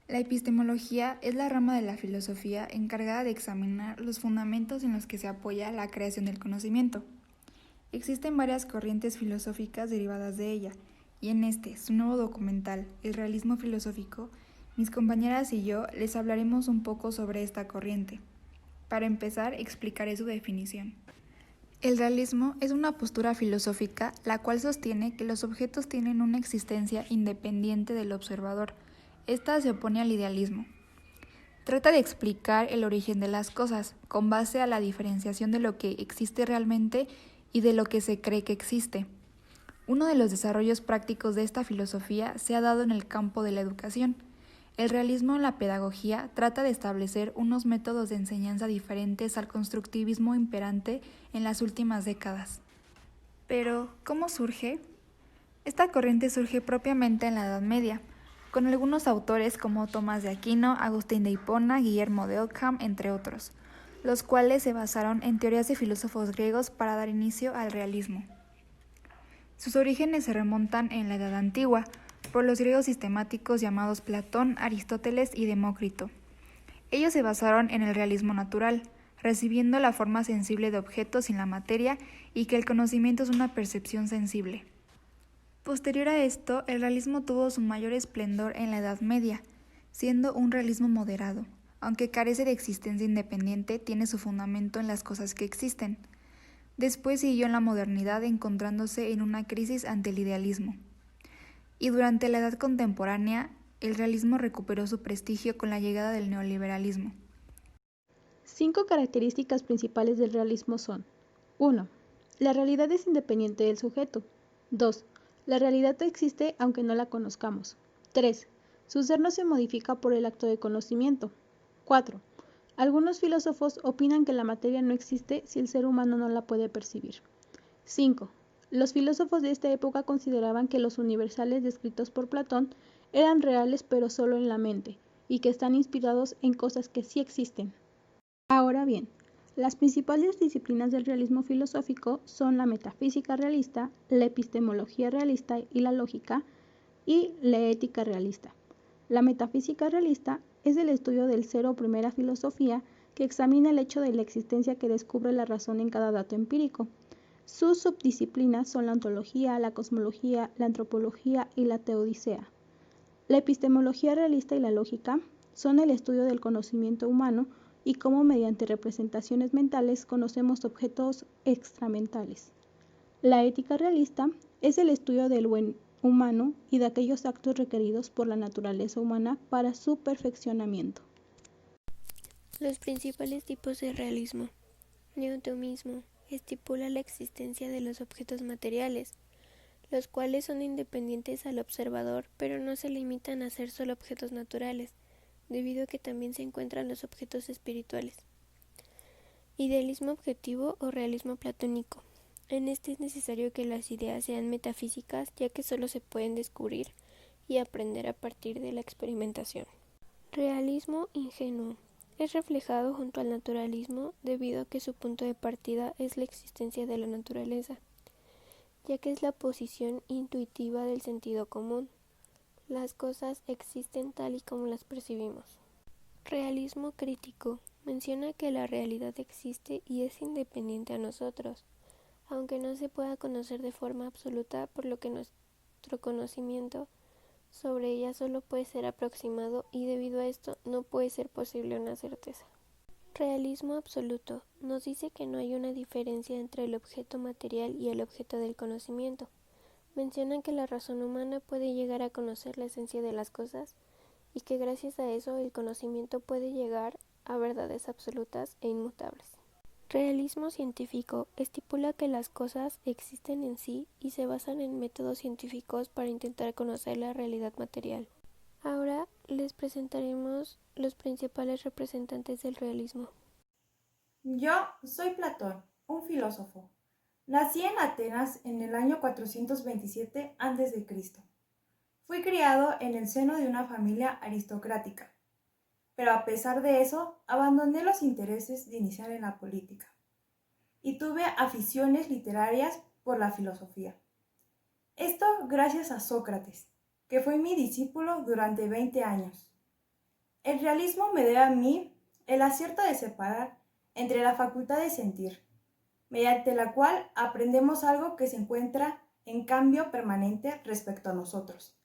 La epistemología es la rama de la filosofía encargada de examinar los fundamentos en los que se apoya la creación del conocimiento. Existen varias corrientes filosóficas derivadas de ella, y en su nuevo documental, El realismo filosófico, mis compañeras y yo les hablaremos un poco sobre esta corriente. Para empezar, explicaré su definición. El realismo es una postura filosófica la cual sostiene que los objetos tienen una existencia independiente del observador. Esta se opone al idealismo. Trata de explicar el origen de las cosas, con base a la diferenciación de lo que existe realmente y de lo que se cree que existe. Uno de los desarrollos prácticos de esta filosofía se ha dado en el campo de la educación. El realismo en la pedagogía trata de establecer unos métodos de enseñanza diferentes al constructivismo imperante en las últimas décadas. Pero, ¿cómo surge? Esta corriente surge propiamente en la Edad Media, con algunos autores como Tomás de Aquino, Agustín de Hipona, Guillermo de Ockham, entre otros, los cuales se basaron en teorías de filósofos griegos para dar inicio al realismo. Sus orígenes se remontan en la Edad Antigua, por los griegos sistemáticos llamados Platón, Aristóteles y Demócrito. Ellos se basaron en el realismo natural, recibiendo la forma sensible de objetos sin la materia y que el conocimiento es una percepción sensible. Posterior a esto, el realismo tuvo su mayor esplendor en la Edad Media, siendo un realismo moderado. Aunque carece de existencia independiente, tiene su fundamento en las cosas que existen. Después siguió en la modernidad encontrándose en una crisis ante el idealismo. Y durante la Edad Contemporánea, el realismo recuperó su prestigio con la llegada del neoliberalismo. 5 características principales del realismo son: 1. La realidad es independiente del sujeto. 2. La realidad existe aunque no la conozcamos. 3. Su ser no se modifica por el acto de conocimiento. 4. Algunos filósofos opinan que la materia no existe si el ser humano no la puede percibir. 5. Los filósofos de esta época consideraban que los universales descritos por Platón eran reales pero solo en la mente, y que están inspirados en cosas que sí existen. Ahora bien, las principales disciplinas del realismo filosófico son la metafísica realista, la epistemología realista y la lógica, y la ética realista. La metafísica realista es el estudio del ser o primera filosofía que examina el hecho de la existencia que descubre la razón en cada dato empírico. Sus subdisciplinas son la ontología, la cosmología, la antropología y la teodicea. La epistemología realista y la lógica son el estudio del conocimiento humano y cómo mediante representaciones mentales conocemos objetos extramentales. La ética realista es el estudio del buen humano y de aquellos actos requeridos por la naturaleza humana para su perfeccionamiento. Los principales tipos de realismo. Neotomismo estipula la existencia de los objetos materiales, los cuales son independientes al observador, pero no se limitan a ser solo objetos naturales, debido a que también se encuentran los objetos espirituales. Idealismo objetivo o realismo platónico. En este es necesario que las ideas sean metafísicas, ya que solo se pueden descubrir y aprender a partir de la experimentación. Realismo ingenuo. Es reflejado junto al naturalismo debido a que su punto de partida es la existencia de la naturaleza, ya que es la posición intuitiva del sentido común. Las cosas existen tal y como las percibimos. Realismo crítico. Menciona que la realidad existe y es independiente a nosotros, aunque no se pueda conocer de forma absoluta, por lo que nuestro conocimiento sobre ella solo puede ser aproximado y debido a esto no puede ser posible una certeza. Realismo absoluto. Nos dice que no hay una diferencia entre el objeto material y el objeto del conocimiento. Mencionan que la razón humana puede llegar a conocer la esencia de las cosas y que gracias a eso el conocimiento puede llegar a verdades absolutas e inmutables. Realismo científico estipula que las cosas existen en sí y se basan en métodos científicos para intentar conocer la realidad material. Ahora les presentaremos los principales representantes del realismo. Yo soy Platón, un filósofo. Nací en Atenas en el año 427 a.C. Fui criado en el seno de una familia aristocrática, pero a pesar de eso, abandoné los intereses de iniciar en la política y tuve aficiones literarias por la filosofía. Esto gracias a Sócrates, que fue mi discípulo durante 20 años. El realismo me debe a mí el acierto de separar entre la facultad de sentir, mediante la cual aprendemos algo que se encuentra en cambio permanente respecto a nosotros,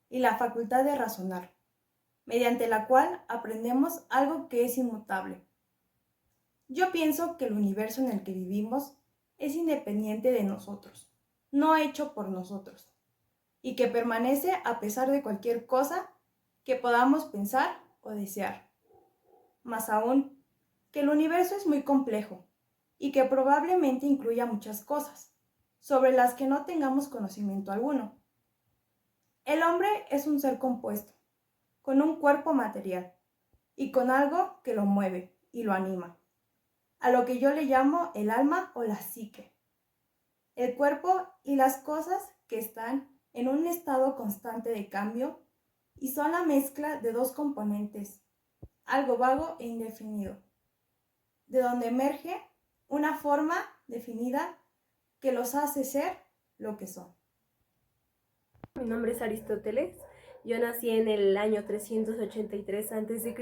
y la facultad de razonar, mediante la cual aprendemos algo que es inmutable. Yo pienso que el universo en el que vivimos es independiente de nosotros, no hecho por nosotros, y que permanece a pesar de cualquier cosa que podamos pensar o desear. Más aún, que el universo es muy complejo y que probablemente incluya muchas cosas, sobre las que no tengamos conocimiento alguno. El hombre es un ser compuesto, con un cuerpo material y con algo que lo mueve y lo anima, a lo que yo le llamo el alma o la psique. El cuerpo y las cosas que están en un estado constante de cambio y son la mezcla de dos componentes, algo vago e indefinido, de donde emerge una forma definida que los hace ser lo que son. Mi nombre es Aristóteles. Yo nací en el año 383 a.C.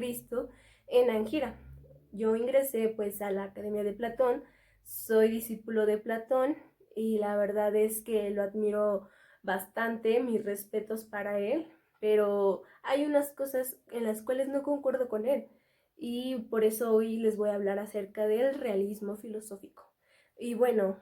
en Angira. Yo ingresé pues a la Academia de Platón, soy discípulo de Platón y la verdad es que lo admiro bastante, mis respetos para él, pero hay unas cosas en las cuales no concuerdo con él y por eso hoy les voy a hablar acerca del realismo filosófico. Y bueno,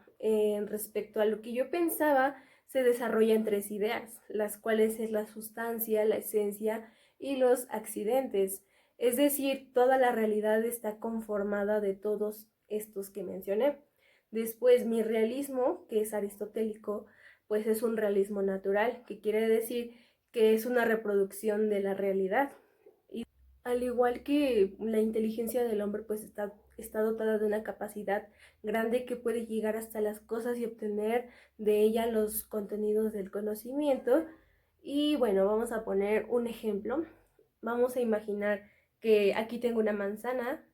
respecto a lo que yo pensaba, se desarrollan tres ideas, las cuales es la sustancia, la esencia y los accidentes. Es decir, toda la realidad está conformada de todos estos que mencioné. Después, mi realismo, que es aristotélico, pues es un realismo natural, que quiere decir que es una reproducción de la realidad. Y al igual que la inteligencia del hombre, pues está dotada de una capacidad grande que puede llegar hasta las cosas y obtener de ella los contenidos del conocimiento. Y bueno, vamos a poner un ejemplo. Vamos a imaginar que aquí tengo una manzana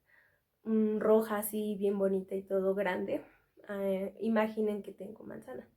roja así bien bonita y todo grande. Imaginen que tengo manzana.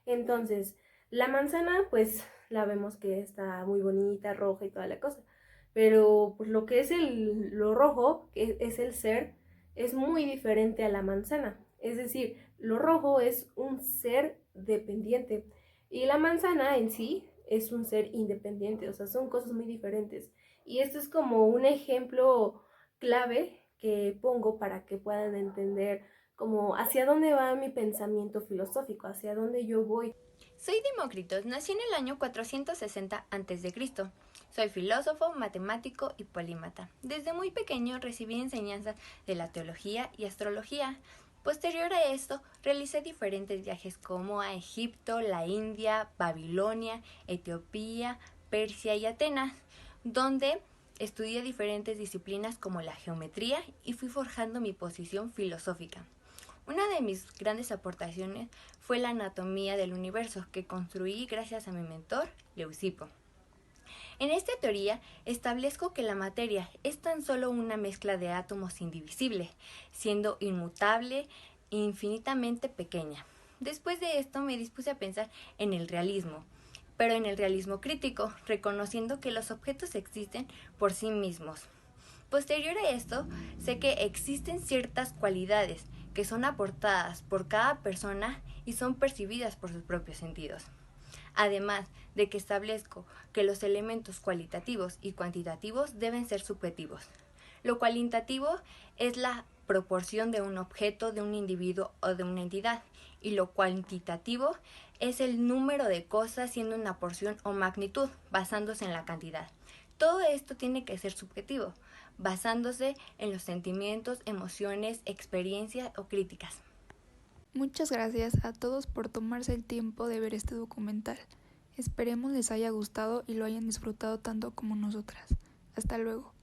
Entonces, la manzana pues la vemos que está muy bonita, roja y toda la cosa. Pero pues lo que es lo rojo, que es el ser, es muy diferente a la manzana. Es decir, lo rojo es un ser dependiente y la manzana en sí es un ser independiente. O sea, son cosas muy diferentes. Y esto es como un ejemplo clave que pongo para que puedan entender como hacia dónde va mi pensamiento filosófico, hacia dónde yo voy. Soy Demócrito, nací en el año 460 a.C. Soy filósofo, matemático y polímata. Desde muy pequeño recibí enseñanzas de la teología y astrología. Posterior a esto, realicé diferentes viajes como a Egipto, la India, Babilonia, Etiopía, Persia y Atenas, donde estudié diferentes disciplinas como la geometría y fui forjando mi posición filosófica. Una de mis grandes aportaciones fue la anatomía del universo que construí gracias a mi mentor, Leucipo. En esta teoría establezco que la materia es tan solo una mezcla de átomos indivisibles, siendo inmutable e infinitamente pequeña. Después de esto me dispuse a pensar en el realismo, pero en el realismo crítico, reconociendo que los objetos existen por sí mismos. Posterior a esto, sé que existen ciertas cualidades que son aportadas por cada persona y son percibidas por sus propios sentidos. Además de que establezco que los elementos cualitativos y cuantitativos deben ser subjetivos. Lo cualitativo es la proporción de un objeto, de un individuo o de una entidad, y lo cuantitativo es el número de cosas siendo una porción o magnitud, basándose en la cantidad. Todo esto tiene que ser subjetivo, basándose en los sentimientos, emociones, experiencias o críticas. Muchas gracias a todos por tomarse el tiempo de ver este documental. Esperemos les haya gustado y lo hayan disfrutado tanto como nosotras. Hasta luego.